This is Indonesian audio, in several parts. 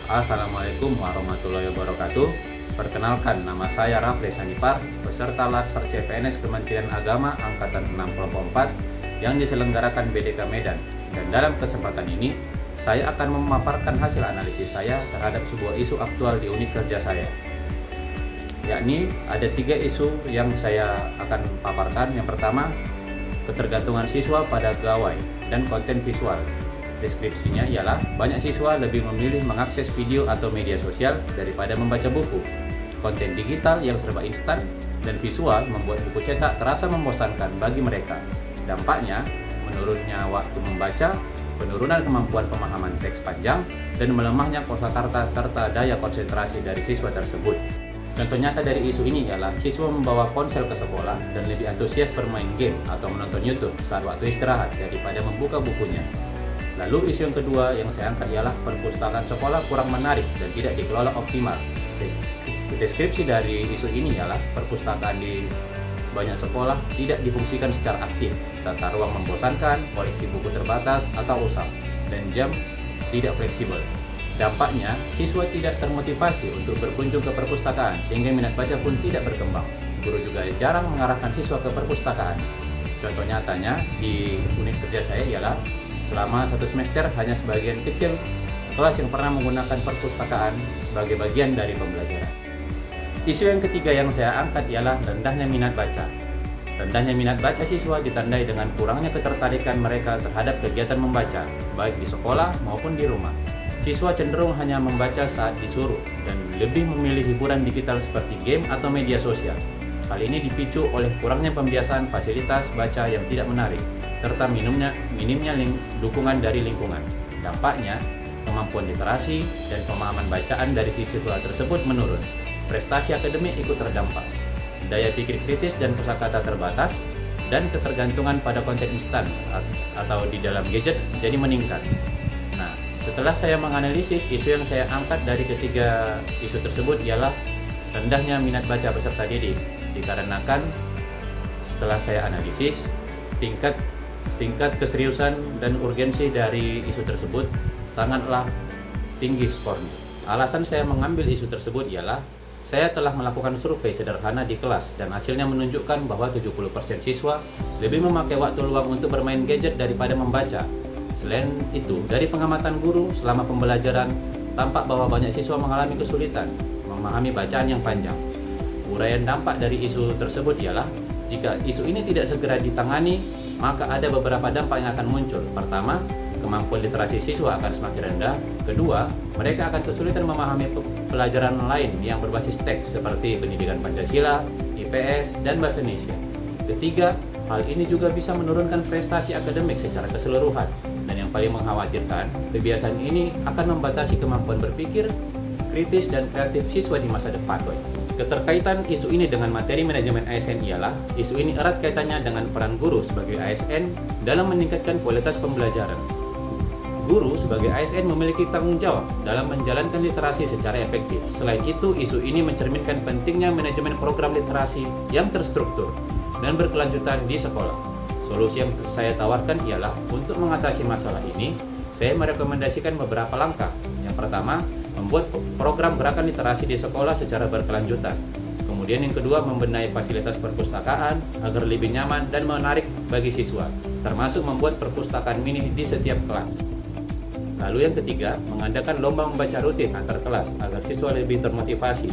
Assalamualaikum warahmatullahi wabarakatuh. Perkenalkan, nama saya Rafli Sanipar, peserta Latsar CPNS Kementerian Agama Angkatan 6 Kelompok 4 yang diselenggarakan BDK Medan. Dan dalam kesempatan ini, saya akan memaparkan hasil analisis saya terhadap sebuah isu aktual di unit kerja saya. Yakni ada 3 isu yang saya akan paparkan. Yang pertama, ketergantungan siswa pada gawai dan konten visual. Deskripsinya ialah banyak siswa lebih memilih mengakses video atau media sosial daripada membaca buku. Konten digital yang serba instan dan visual membuat buku cetak terasa membosankan bagi mereka. Dampaknya, menurunnya waktu membaca, penurunan kemampuan pemahaman teks panjang, dan melemahnya kosakata serta daya konsentrasi dari siswa tersebut. Contoh nyata dari isu ini ialah siswa membawa ponsel ke sekolah dan lebih antusias bermain game atau menonton YouTube saat waktu istirahat daripada membuka bukunya. Lalu isu yang kedua yang saya angkat ialah perpustakaan sekolah kurang menarik dan tidak dikelola optimal. Deskripsi dari isu ini ialah perpustakaan di banyak sekolah tidak difungsikan secara aktif, tata ruang membosankan, koleksi buku terbatas atau usang, dan jam tidak fleksibel. Dampaknya, siswa tidak termotivasi untuk berkunjung ke perpustakaan sehingga minat baca pun tidak berkembang. Guru juga jarang mengarahkan siswa ke perpustakaan. Contoh nyatanya di unit kerja saya ialah selama 1 semester hanya sebagian kecil kelas yang pernah menggunakan perpustakaan sebagai bagian dari pembelajaran. Isu yang ketiga yang saya angkat ialah rendahnya minat baca. Rendahnya minat baca siswa ditandai dengan kurangnya ketertarikan mereka terhadap kegiatan membaca, baik di sekolah maupun di rumah. Siswa cenderung hanya membaca saat disuruh dan lebih memilih hiburan digital seperti game atau media sosial. Hal ini dipicu oleh kurangnya pembiasaan fasilitas baca yang tidak menarik, serta minimnya dukungan dari lingkungan. Dampaknya, kemampuan literasi dan pemahaman bacaan dari siswa tersebut menurun. Prestasi akademik ikut terdampak. Daya pikir kritis dan kosakata terbatas, dan ketergantungan pada konten instan atau di dalam gadget jadi meningkat. Nah, setelah saya menganalisis, isu yang saya angkat dari ketiga isu tersebut ialah rendahnya minat baca peserta didik. Dikarenakan setelah saya analisis, tingkat keseriusan dan urgensi dari isu tersebut sangatlah tinggi skornya. Alasan saya mengambil isu tersebut ialah saya telah melakukan survei sederhana di kelas dan hasilnya menunjukkan bahwa 70% siswa lebih memakai waktu luang untuk bermain gadget daripada membaca. Selain itu, dari pengamatan guru selama pembelajaran, tampak bahwa banyak siswa mengalami kesulitan memahami bacaan yang panjang. Uraian dampak dari isu tersebut ialah, jika isu ini tidak segera ditangani, maka ada beberapa dampak yang akan muncul. Pertama, kemampuan literasi siswa akan semakin rendah. Kedua, mereka akan kesulitan memahami pelajaran lain yang berbasis teks seperti pendidikan Pancasila, IPS, dan Bahasa Indonesia. Ketiga, hal ini juga bisa menurunkan prestasi akademik secara keseluruhan. Dan yang paling mengkhawatirkan, kebiasaan ini akan membatasi kemampuan berpikir, kritis, dan kreatif siswa di masa depan. Keterkaitan isu ini dengan materi manajemen ASN ialah, isu ini erat kaitannya dengan peran guru sebagai ASN dalam meningkatkan kualitas pembelajaran. Guru sebagai ASN memiliki tanggung jawab dalam menjalankan literasi secara efektif. Selain itu, isu ini mencerminkan pentingnya manajemen program literasi yang terstruktur dan berkelanjutan di sekolah. Solusi yang saya tawarkan ialah, untuk mengatasi masalah ini, saya merekomendasikan beberapa langkah. Yang pertama, membuat program gerakan literasi di sekolah secara berkelanjutan. Kemudian yang kedua, membenahi fasilitas perpustakaan agar lebih nyaman dan menarik bagi siswa, termasuk membuat perpustakaan mini di setiap kelas. Lalu yang ketiga, mengadakan lomba membaca rutin antar kelas agar siswa lebih termotivasi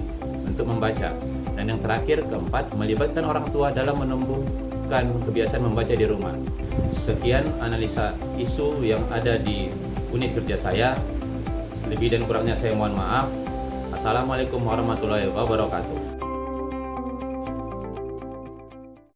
untuk membaca. Dan yang terakhir, keempat, melibatkan orang tua dalam menumbuhkan kebiasaan membaca di rumah. Sekian analisa isu yang ada di unit kerja saya. Lebih dan kurangnya saya mohon maaf. Assalamualaikum warahmatullahi wabarakatuh.